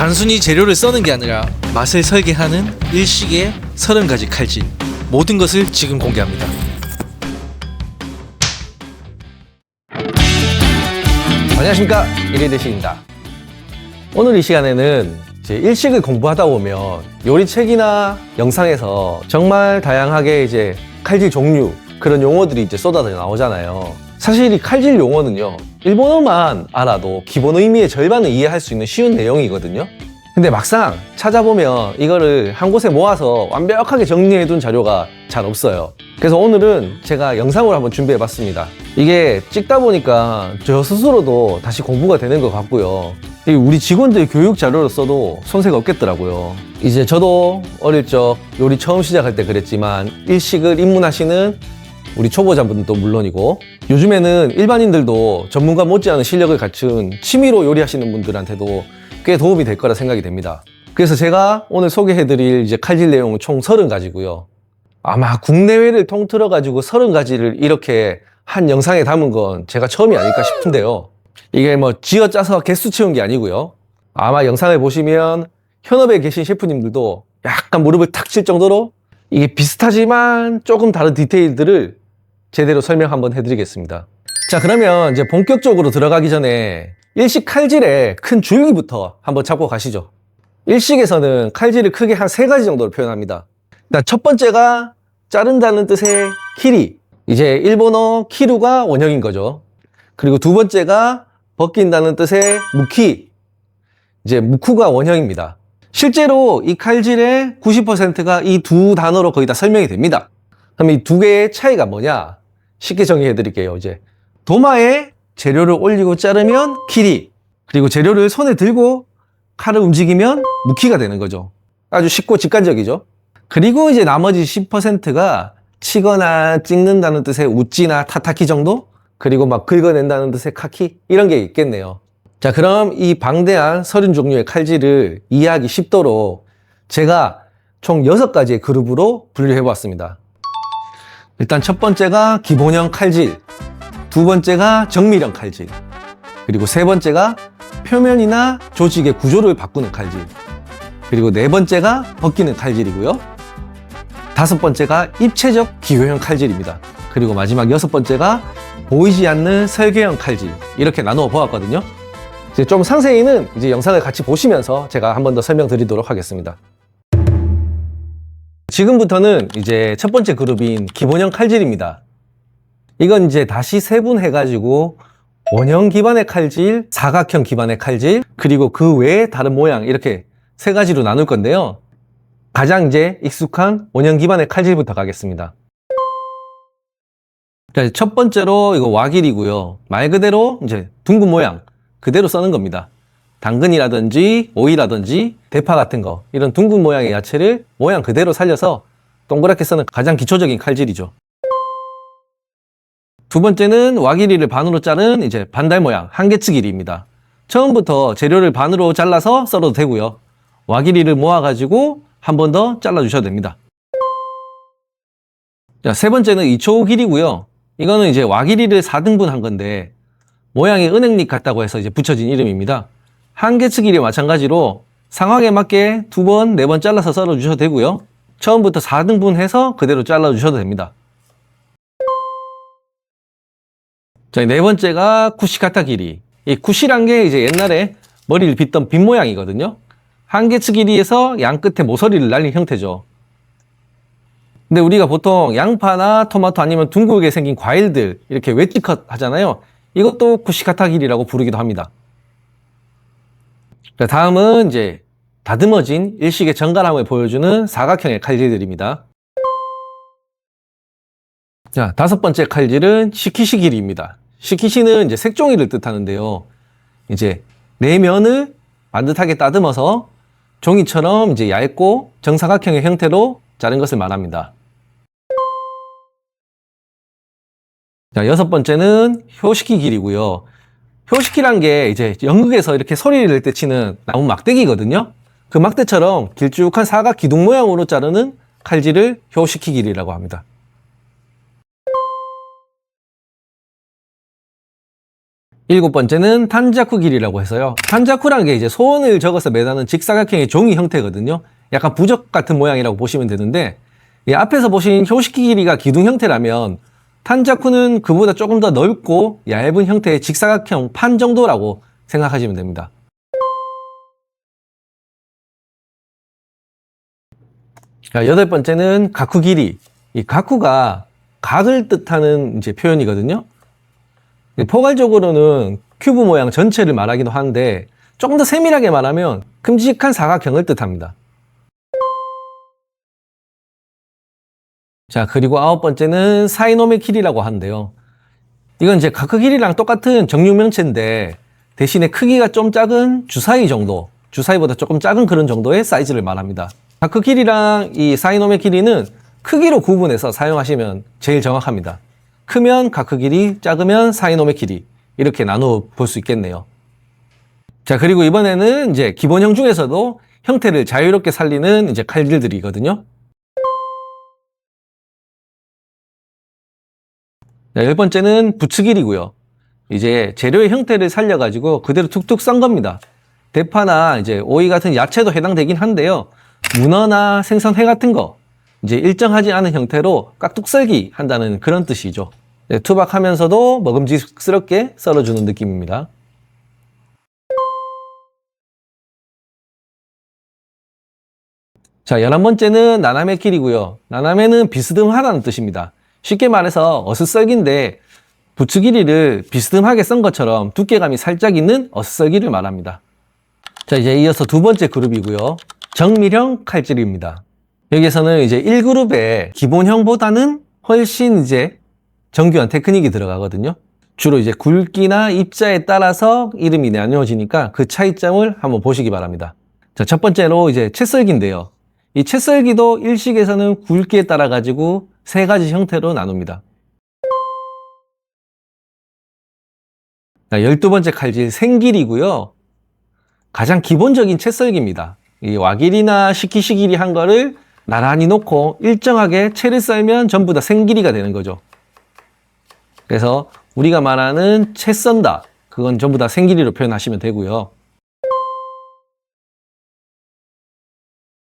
단순히 재료를 써는 게 아니라 맛을 설계하는 일식의 30가지 칼질, 모든 것을 지금 공개합니다. 안녕하십니까, 일일대식입니다. 오늘 이 시간에는 이제 일식을 공부하다 보면 요리책이나 영상에서 정말 다양하게 이제 칼질 종류, 그런 용어들이 이제 쏟아져 나오잖아요. 사실 이 칼질 용어는요, 일본어만 알아도 기본 의미의 절반은 이해할 수 있는 쉬운 내용이거든요. 근데 막상 찾아보면 이거를 한 곳에 모아서 완벽하게 정리해둔 자료가 잘 없어요. 그래서 오늘은 제가 영상으로 한번 준비해봤습니다. 이게 찍다 보니까 저 스스로도 다시 공부가 되는 것 같고요. 우리 직원들 교육 자료로 써도 손색 없겠더라고요. 이제 저도 어릴 적 요리 처음 시작할 때 그랬지만 일식을 입문하시는 우리 초보자분들도 물론이고, 요즘에는 일반인들도 전문가 못지않은 실력을 갖춘 취미로 요리하시는 분들한테도 꽤 도움이 될 거라 생각이 됩니다. 그래서 제가 오늘 소개해드릴 이제 칼질 내용은 총 30가지고요. 아마 국내외를 통틀어 가지고 30가지를 이렇게 한 영상에 담은 건 제가 처음이 아닐까 싶은데요. 이게 뭐 쥐어짜서 개수 채운 게 아니고요. 아마 영상을 보시면 현업에 계신 셰프님들도 약간 무릎을 탁 칠 정도로 이게 비슷하지만 조금 다른 디테일들을 제대로 설명 한번 해드리겠습니다. 자, 그러면 이제 본격적으로 들어가기 전에 일식 칼질의 큰 줄기부터 한번 잡고 가시죠. 일식에서는 칼질을 크게 한 3가지 정도로 표현합니다. 일단 첫 번째가 자른다는 뜻의 키리, 이제 일본어 키루가 원형인 거죠. 그리고 두 번째가 벗긴다는 뜻의 무키, 이제 무쿠가 원형입니다. 실제로 이 칼질의 90%가 이 두 단어로 거의 다 설명이 됩니다. 그럼 이 두 개의 차이가 뭐냐? 쉽게 정의해 드릴게요. 이제 도마에 재료를 올리고 자르면 키리, 그리고 재료를 손에 들고 칼을 움직이면 무키가 되는 거죠. 아주 쉽고 직관적이죠. 그리고 이제 나머지 10%가 치거나 찍는다는 뜻의 우찌나 타타키 정도? 그리고 막 긁어낸다는 뜻의 카키? 이런 게 있겠네요. 자, 그럼 이 방대한 30종류의 칼질을 이해하기 쉽도록 제가 총 6가지의 그룹으로 분류해 보았습니다. 일단 첫 번째가 기본형 칼질, 두 번째가 정밀형 칼질, 그리고 세 번째가 표면이나 조직의 구조를 바꾸는 칼질, 그리고 네 번째가 벗기는 칼질이고요. 다섯 번째가 입체적 기교형 칼질입니다. 그리고 마지막 6번째가 보이지 않는 설계형 칼질, 이렇게 나누어 보았거든요. 이제 좀 상세히는 이제 영상을 같이 보시면서 제가 한 번 더 설명드리도록 하겠습니다. 지금부터는 이제 첫 번째 그룹인 기본형 칼질입니다. 이건 이제 다시 세분해가지고 원형 기반의 칼질, 사각형 기반의 칼질, 그리고 그 외에 다른 모양, 이렇게 3가지로 나눌 건데요. 가장 이제 익숙한 원형 기반의 칼질부터 가겠습니다. 자, 첫 번째로 이거 와길이고요. 말 그대로 이제 둥근 모양 그대로 써는 겁니다. 당근이라든지 오이라든지 대파 같은 거, 이런 둥근 모양의 야채를 모양 그대로 살려서 동그랗게 써는 가장 기초적인 칼질이죠. 두 번째는 와기리를 반으로 자른 이제 반달 모양 한개츠 길이입니다. 처음부터 재료를 반으로 잘라서 썰어도 되고요. 와기리를 모아가지고 한 번 더 잘라주셔도 됩니다. 자, 세 번째는 2초 길이고요. 이거는 이제 와기리를 4등분 한 건데 모양이 은행잎 같다고 해서 이제 붙여진 이름입니다. 한개츠 길이 마찬가지로 상황에 맞게 2번, 4번 잘라서 썰어주셔도 되고요. 처음부터 4등분 해서 그대로 잘라주셔도 됩니다. 자, 네 번째가 쿠시카타 길이. 이 쿠시란 게 이제 옛날에 머리를 빗던 빗 모양이거든요. 한개츠 길이에서 양 끝에 모서리를 날린 형태죠. 근데 우리가 보통 양파나 토마토 아니면 둥글게 생긴 과일들 이렇게 웨지컷 하잖아요. 이것도 쿠시카타 길이라고 부르기도 합니다. 자, 다음은 이제 다듬어진 일식의 정갈함을 보여주는 사각형의 칼질들입니다. 자, 5번째 칼질은 시키시 길이입니다. 시키시는 이제 색종이를 뜻하는데요. 이제 내면을 반듯하게 따듬어서 종이처럼 이제 얇고 정사각형의 형태로 자른 것을 말합니다. 자, 6번째는 효시키 길이고요. 효시키란 게 이제 연극에서 이렇게 소리를 낼 때 치는 나무 막대기거든요. 그 막대처럼 길쭉한 사각 기둥 모양으로 자르는 칼질을 효시키 길이라고 합니다. 7번째는 탄자쿠 길이라고 해서요. 탄자쿠라는 게 이제 소원을 적어서 매다는 직사각형의 종이 형태거든요. 약간 부적 같은 모양이라고 보시면 되는데, 이 앞에서 보신 효시키 길이가 기둥 형태라면 탄자쿠는 그보다 조금 더 넓고 얇은 형태의 직사각형 판 정도라고 생각하시면 됩니다. 자, 8번째는 가쿠 길이. 이 가쿠가 각을 뜻하는 이제 표현이거든요. 포괄적으로는 큐브 모양 전체를 말하기도 하는데 조금 더 세밀하게 말하면 큼직한 사각형을 뜻합니다. 자, 그리고 9번째는 사이노메 길이라고 하는데요. 이건 이제 가쿠 길이랑 똑같은 정육명체인데 대신에 크기가 좀 작은 주사위 정도, 주사위보다 조금 작은 그런 정도의 사이즈를 말합니다. 가쿠 길이랑 이 사이노메 길이는 크기로 구분해서 사용하시면 제일 정확합니다. 크면 가쿠 길이, 작으면 사이노메 길이, 이렇게 나누어 볼 수 있겠네요. 자, 그리고 이번에는 이제 기본형 중에서도 형태를 자유롭게 살리는 이제 칼질들이거든요. 자, 10번째는 부츠 길이고요. 이제 재료의 형태를 살려가지고 그대로 툭툭 썬 겁니다. 대파나 이제 오이 같은 야채도 해당되긴 한데요. 문어나 생선회 같은 거, 이제 일정하지 않은 형태로 깍둑 썰기 한다는 그런 뜻이죠. 네, 투박하면서도 먹음직스럽게 썰어주는 느낌입니다. 자, 11번째는 나나메 길이고요. 나나메는 비스듬하다는 뜻입니다. 쉽게 말해서 어슷썰기인데 부츠 길이를 비스듬하게 썬 것처럼 두께감이 살짝 있는 어슷썰기를 말합니다. 자, 이제 이어서 두 번째 그룹이고요. 정밀형 칼질입니다. 여기에서는 이제 1그룹에 기본형보다는 훨씬 이제 정교한 테크닉이 들어가거든요. 주로 이제 굵기나 입자에 따라서 이름이 나뉘어지니까 그 차이점을 한번 보시기 바랍니다. 자, 첫 번째로 이제 채썰기인데요. 이 채썰기도 일식에서는 굵기에 따라 가지고 세 가지 형태로 나눕니다. 자, 12번째 칼질 생길이고요. 가장 기본적인 채썰기입니다. 이 와길이나 시키시길이 한 거를 나란히 놓고 일정하게 채를 썰면 전부 다 생길이가 되는 거죠. 그래서 우리가 말하는 채 썬다, 그건 전부 다 생길이로 표현하시면 되고요.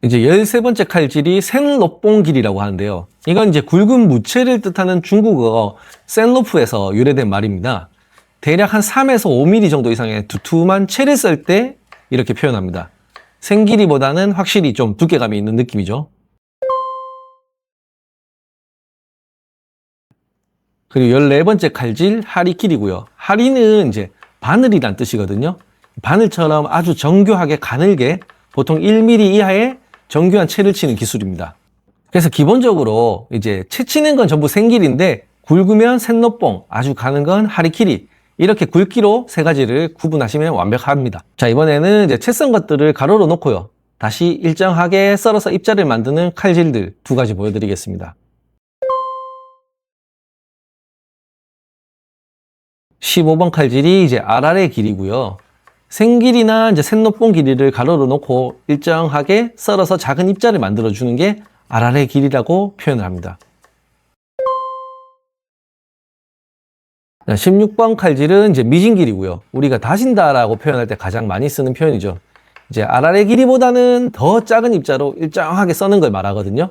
이제 13번째 칼질이 센로뽕 길이라고 하는데요. 이건 이제 굵은 무채를 뜻하는 중국어 센로프에서 유래된 말입니다. 대략 한 3에서 5mm 정도 이상의 두툼한 채를 썰 때 이렇게 표현합니다. 생길이보다는 확실히 좀 두께감이 있는 느낌이죠. 그리고 14번째 칼질 하리길이고요. 하리는 이제 바늘이란 뜻이거든요. 바늘처럼 아주 정교하게 가늘게 보통 1mm 이하의 정교한 채를 치는 기술입니다. 그래서 기본적으로 이제 채 치는 건 전부 생길인데 굵으면 센노뽕, 아주 가는 건 하리키리, 이렇게 굵기로 세 가지를 구분하시면 완벽합니다. 자, 이번에는 이제 채 썬 것들을 가로로 놓고요. 다시 일정하게 썰어서 입자를 만드는 칼질들 두 가지 보여드리겠습니다. 15번 칼질이 이제 아라레 길이고요. 생길이나 이제 샛노뽕 길이를 가로로 놓고 일정하게 썰어서 작은 입자를 만들어 주는 게 아라레 길이라고 표현을 합니다. 16번 칼질은 이제 미진 길이고요. 우리가 다진다라고 표현할 때 가장 많이 쓰는 표현이죠. 이제 아라레 길이보다는 더 작은 입자로 일정하게 써는 걸 말하거든요.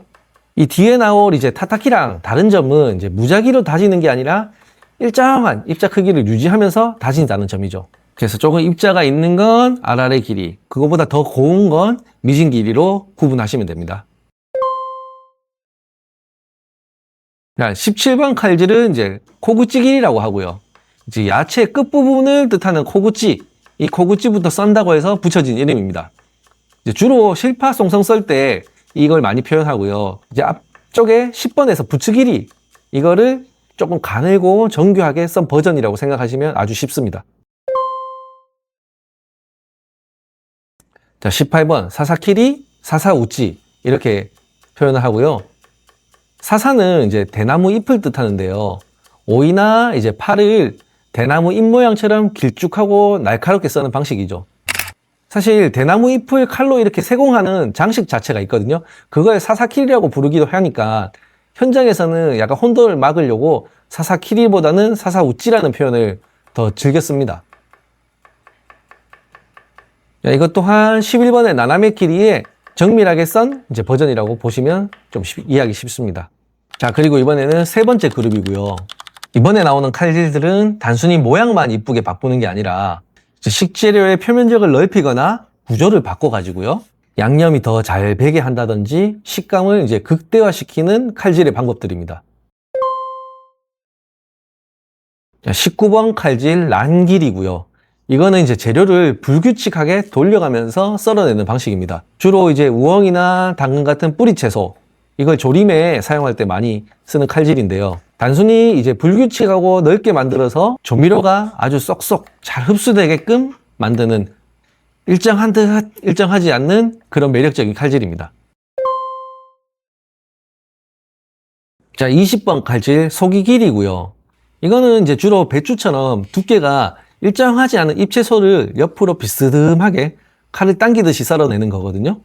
이 뒤에 나올 이제 타타키랑 다른 점은 이제 무작위로 다지는 게 아니라 일정한 입자 크기를 유지하면서 다진다는 점이죠. 그래서 조금 입자가 있는 건 아라레 길이, 그거보다 더 고운 건 미진 길이로 구분하시면 됩니다. 자, 17번 칼질은 이제 코구찌 길이라고 하고요. 이제 야채 끝부분을 뜻하는 코구찌, 이 코구찌부터 썬다고 해서 붙여진 이름입니다. 이제 주로 실파송송 썰 때 이걸 많이 표현하고요. 이제 앞쪽에 10번에서 부츠 길이, 이거를 조금 가늘고 정교하게 썬 버전이라고 생각하시면 아주 쉽습니다. 자, 18번 사사키리, 사사우찌 이렇게 표현을 하고요. 사사는 이제 대나무 잎을 뜻하는데요. 오이나 이제 파를 대나무 잎 모양처럼 길쭉하고 날카롭게 써는 방식이죠. 사실 대나무 잎을 칼로 이렇게 세공하는 장식 자체가 있거든요. 그걸 사사키리라고 부르기도 하니까 현장에서는 약간 혼돈을 막으려고 사사키리보다는 사사우찌라는 표현을 더 즐겼습니다. 자, 이것 또한 11번의 나나메 길이의 정밀하게 썬 이제 버전이라고 보시면 좀 이해하기 쉽습니다. 자, 그리고 이번에는 세 번째 그룹이고요. 이번에 나오는 칼질들은 단순히 모양만 이쁘게 바꾸는 게 아니라 식재료의 표면적을 넓히거나 구조를 바꿔가지고요. 양념이 더 잘 배게 한다든지 식감을 이제 극대화시키는 칼질의 방법들입니다. 자, 19번 칼질 란길이고요. 이거는 이제 재료를 불규칙하게 돌려가면서 썰어내는 방식입니다. 주로 이제 우엉이나 당근 같은 뿌리 채소, 이걸 조림에 사용할 때 많이 쓰는 칼질인데요. 단순히 이제 불규칙하고 넓게 만들어서 조미료가 아주 쏙쏙 잘 흡수되게끔 만드는 일정한 듯 일정하지 않는 그런 매력적인 칼질입니다. 자, 20번 칼질 속이 길이고요. 이거는 이제 주로 배추처럼 두께가 일정하지 않은 잎채소를 옆으로 비스듬하게 칼을 당기듯이 썰어내는 거거든요.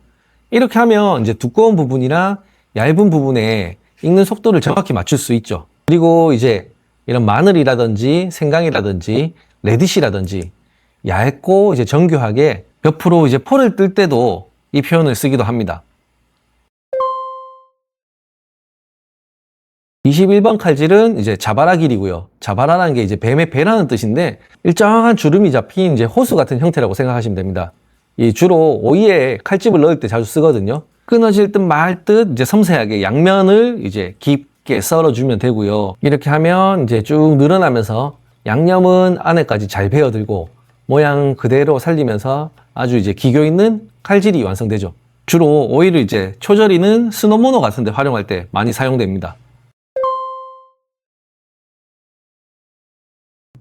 이렇게 하면 이제 두꺼운 부분이랑 얇은 부분에 익는 속도를 정확히 맞출 수 있죠. 그리고 이제 이런 마늘이라든지 생강이라든지 레디시라든지 얇고 이제 정교하게 옆으로 이제 포를 뜰 때도 이 표현을 쓰기도 합니다. 21번 칼질은 이제 자바라 길이고요. 자바라라는 게 이제 뱀의 배라는 뜻인데 일정한 주름이 잡힌 이제 호수 같은 형태라고 생각하시면 됩니다. 이 주로 오이에 칼집을 넣을 때 자주 쓰거든요. 끊어질 듯 말 듯 이제 섬세하게 양면을 이제 깊게 썰어주면 되고요. 이렇게 하면 이제 쭉 늘어나면서 양념은 안에까지 잘 배어들고 모양 그대로 살리면서 아주 이제 기교 있는 칼질이 완성되죠. 주로 오이를 이제 초절이는 스노모노 같은 데 활용할 때 많이 사용됩니다.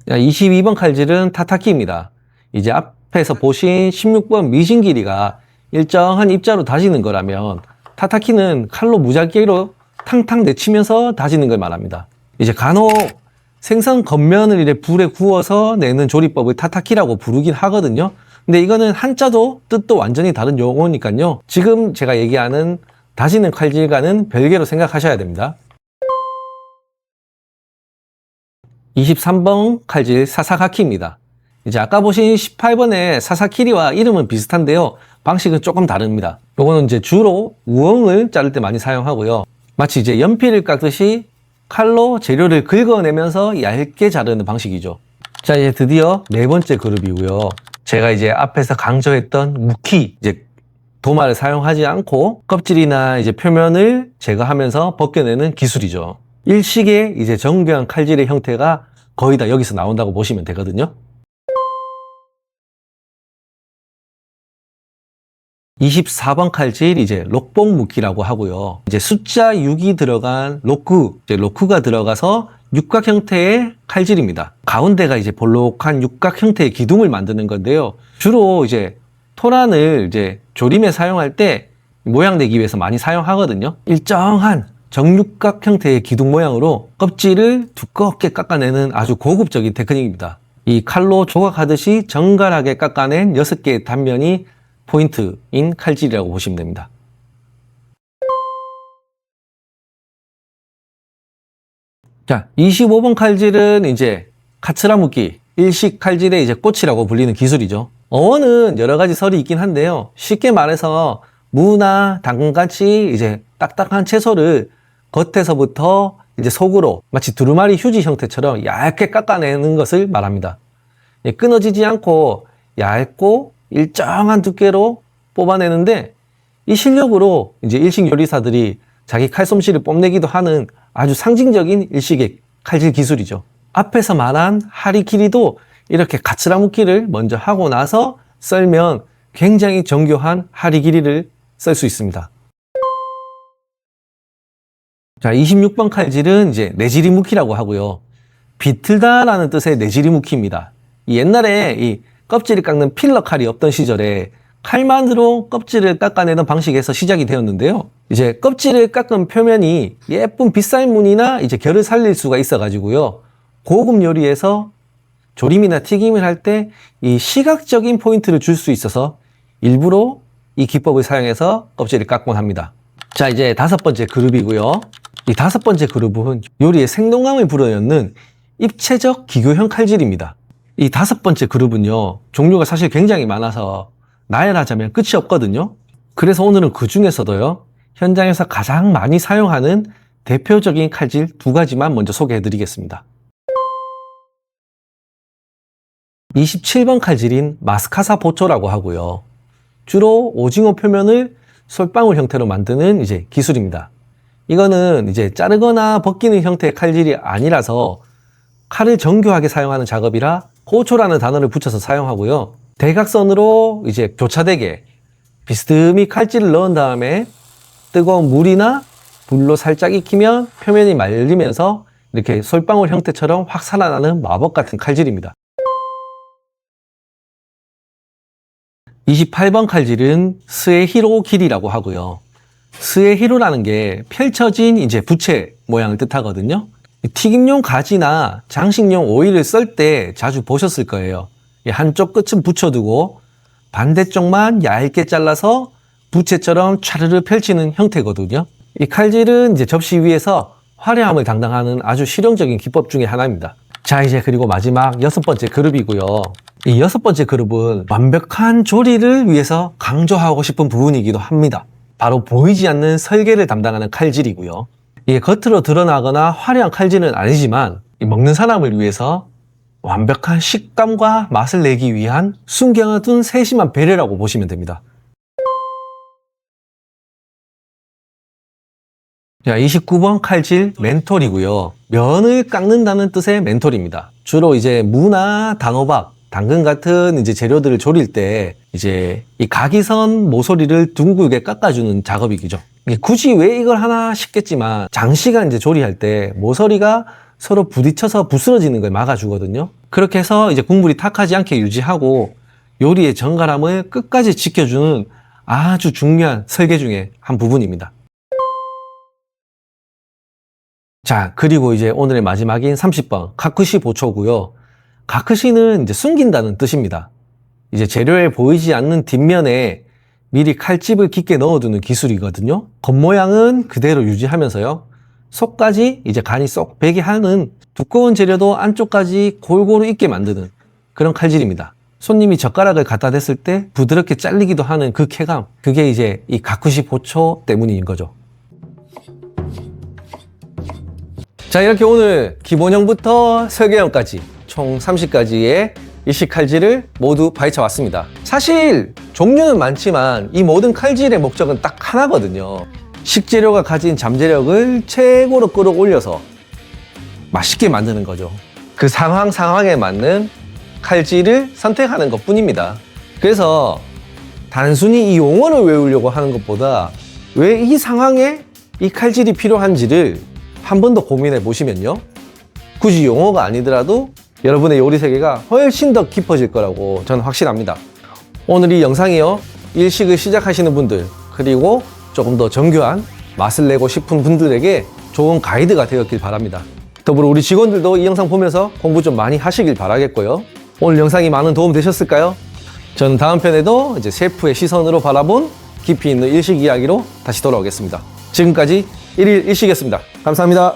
22번 칼질은 타타키입니다. 이제 앞에서 보신 16번 미진 길이가 일정한 입자로 다지는 거라면 타타키는 칼로 무작위로 탕탕 내치면서 다지는 걸 말합니다. 이제 간혹 생선 겉면을 이렇게 불에 구워서 내는 조리법을 타타키라고 부르긴 하거든요. 근데 이거는 한자도 뜻도 완전히 다른 용어니까요. 지금 제가 얘기하는 다지는 칼질과는 별개로 생각하셔야 됩니다. 23번 칼질 사사가키입니다. 이제 아까 보신 18번의 사사키리와 이름은 비슷한데요. 방식은 조금 다릅니다. 요거는 이제 주로 우엉을 자를 때 많이 사용하고요. 마치 이제 연필을 깎듯이 칼로 재료를 긁어내면서 얇게 자르는 방식이죠. 자, 이제 드디어 네 번째 그룹이고요. 제가 이제 앞에서 강조했던 무키, 이제 도마를 사용하지 않고 껍질이나 이제 표면을 제거하면서 벗겨내는 기술이죠. 일식의 이제 정교한 칼질의 형태가 거의 다 여기서 나온다고 보시면 되거든요. 24번 칼질 이제 록봉 무키라고 하고요. 이제 숫자 6이 들어간 로쿠, 이제 로쿠가 들어가서 육각 형태의 칼질입니다. 가운데가 이제 볼록한 육각 형태의 기둥을 만드는 건데요. 주로 이제 토란을 이제 조림에 사용할 때 모양 내기 위해서 많이 사용하거든요. 일정한 정육각 형태의 기둥 모양으로 껍질을 두껍게 깎아내는 아주 고급적인 테크닉입니다. 이 칼로 조각하듯이 정갈하게 깎아낸 6개의 단면이 포인트인 칼질이라고 보시면 됩니다. 자, 25번 칼질은 이제 카츠라무키, 일식 칼질의 이제 꽃이라고 불리는 기술이죠. 어원은 여러 가지 설이 있긴 한데요. 쉽게 말해서 무나 당근같이 이제 딱딱한 채소를 겉에서부터 이제 속으로 마치 두루마리 휴지 형태처럼 얇게 깎아내는 것을 말합니다. 끊어지지 않고 얇고 일정한 두께로 뽑아내는데 이 실력으로 이제 일식 요리사들이 자기 칼솜씨를 뽐내기도 하는 아주 상징적인 일식의 칼질 기술이죠. 앞에서 말한 하리키리도 이렇게 가츠라무키를 먼저 하고 나서 썰면 굉장히 정교한 하리키리를 썰 수 있습니다. 자, 26번 칼질은 이제 네지리무키라고 하고요. 비틀다라는 뜻의 네지리무키입니다. 옛날에 이 껍질을 깎는 필러 칼이 없던 시절에 칼만으로 껍질을 깎아내는 방식에서 시작이 되었는데요. 이제 껍질을 깎은 표면이 예쁜 빗살무늬나 이제 결을 살릴 수가 있어가지고요. 고급 요리에서 조림이나 튀김을 할 때 이 시각적인 포인트를 줄 수 있어서 일부러 이 기법을 사용해서 껍질을 깎곤 합니다. 자, 이제 5번째 그룹이고요. 이 5번째 그룹은 요리의 생동감을 불어넣는 입체적 기교형 칼질입니다. 이 5번째 그룹은요, 종류가 사실 굉장히 많아서 나열하자면 끝이 없거든요. 그래서 오늘은 그 중에서도요, 현장에서 가장 많이 사용하는 대표적인 칼질 2가지만 먼저 소개해 드리겠습니다. 27번 칼질인 마스카사 보초라고 하고요. 주로 오징어 표면을 솔방울 형태로 만드는 이제 기술입니다. 이거는 이제 자르거나 벗기는 형태의 칼질이 아니라서 칼을 정교하게 사용하는 작업이라 고초라는 단어를 붙여서 사용하고요. 대각선으로 이제 교차되게 비스듬히 칼질을 넣은 다음에 뜨거운 물이나 불로 살짝 익히면 표면이 말리면서 이렇게 솔방울 형태처럼 확 살아나는 마법 같은 칼질입니다. 28번 칼질은 스에히로 길이라고 하고요. 스에히로라는 게 펼쳐진 이제 부채 모양을 뜻하거든요. 튀김용 가지나 장식용 오일을 썰 때 자주 보셨을 거예요. 한쪽 끝은 붙여두고 반대쪽만 얇게 잘라서 부채처럼 차르르 펼치는 형태거든요. 이 칼질은 이제 접시 위에서 화려함을 담당하는 아주 실용적인 기법 중에 하나입니다. 자, 이제 그리고 마지막 6번째 그룹이고요. 이 6번째 그룹은 완벽한 조리를 위해서 강조하고 싶은 부분이기도 합니다. 바로 보이지 않는 설계를 담당하는 칼질이고요. 이게 겉으로 드러나거나 화려한 칼질은 아니지만 먹는 사람을 위해서 완벽한 식감과 맛을 내기 위한 숨겨둔 세심한 배려라고 보시면 됩니다. 자, 29번 칼질 멘톨이고요. 면을 깎는다는 뜻의 멘톨입니다. 주로 이제 무나 단호박, 당근 같은 이제 재료들을 조릴 때 이제 이 각이선 모서리를 둥글게 깎아주는 작업이죠. 굳이 왜 이걸 하나 싶겠지만 장시간 이제 조리할 때 모서리가 서로 부딪혀서 부스러지는 걸 막아주거든요. 그렇게 해서 이제 국물이 탁하지 않게 유지하고 요리의 정갈함을 끝까지 지켜주는 아주 중요한 설계 중에 한 부분입니다. 자, 그리고 이제 오늘의 마지막인 30번 가쿠시 보초고요. 가쿠시는 이제 숨긴다는 뜻입니다. 이제 재료에 보이지 않는 뒷면에 미리 칼집을 깊게 넣어두는 기술이거든요. 겉모양은 그대로 유지하면서요. 속까지 이제 간이 쏙 배게 하는 두꺼운 재료도 안쪽까지 골고루 익게 만드는 그런 칼질입니다. 손님이 젓가락을 갖다 댔을 때 부드럽게 잘리기도 하는 그 쾌감, 그게 이제 이 가쿠시 보초 때문인 거죠. 자, 이렇게 오늘 기본형부터 설계형까지 총 30가지의 일식 칼질을 모두 파헤쳐 왔습니다. 사실 종류는 많지만 이 모든 칼질의 목적은 딱 하나거든요. 식재료가 가진 잠재력을 최고로 끌어올려서 맛있게 만드는 거죠. 그 상황에 맞는 칼질을 선택하는 것 뿐입니다. 그래서 단순히 이 용어를 외우려고 하는 것보다 왜 이 상황에 이 칼질이 필요한지를 한 번 더 고민해 보시면요. 굳이 용어가 아니더라도 여러분의 요리 세계가 훨씬 더 깊어질 거라고 저는 확신합니다. 오늘 이 영상이요, 일식을 시작하시는 분들, 그리고 조금 더 정교한 맛을 내고 싶은 분들에게 좋은 가이드가 되었길 바랍니다. 더불어 우리 직원들도 이 영상 보면서 공부 좀 많이 하시길 바라겠고요. 오늘 영상이 많은 도움 되셨을까요? 저는 다음 편에도 이제 셰프의 시선으로 바라본 깊이 있는 일식 이야기로 다시 돌아오겠습니다. 지금까지 1일 일식이었습니다. 감사합니다.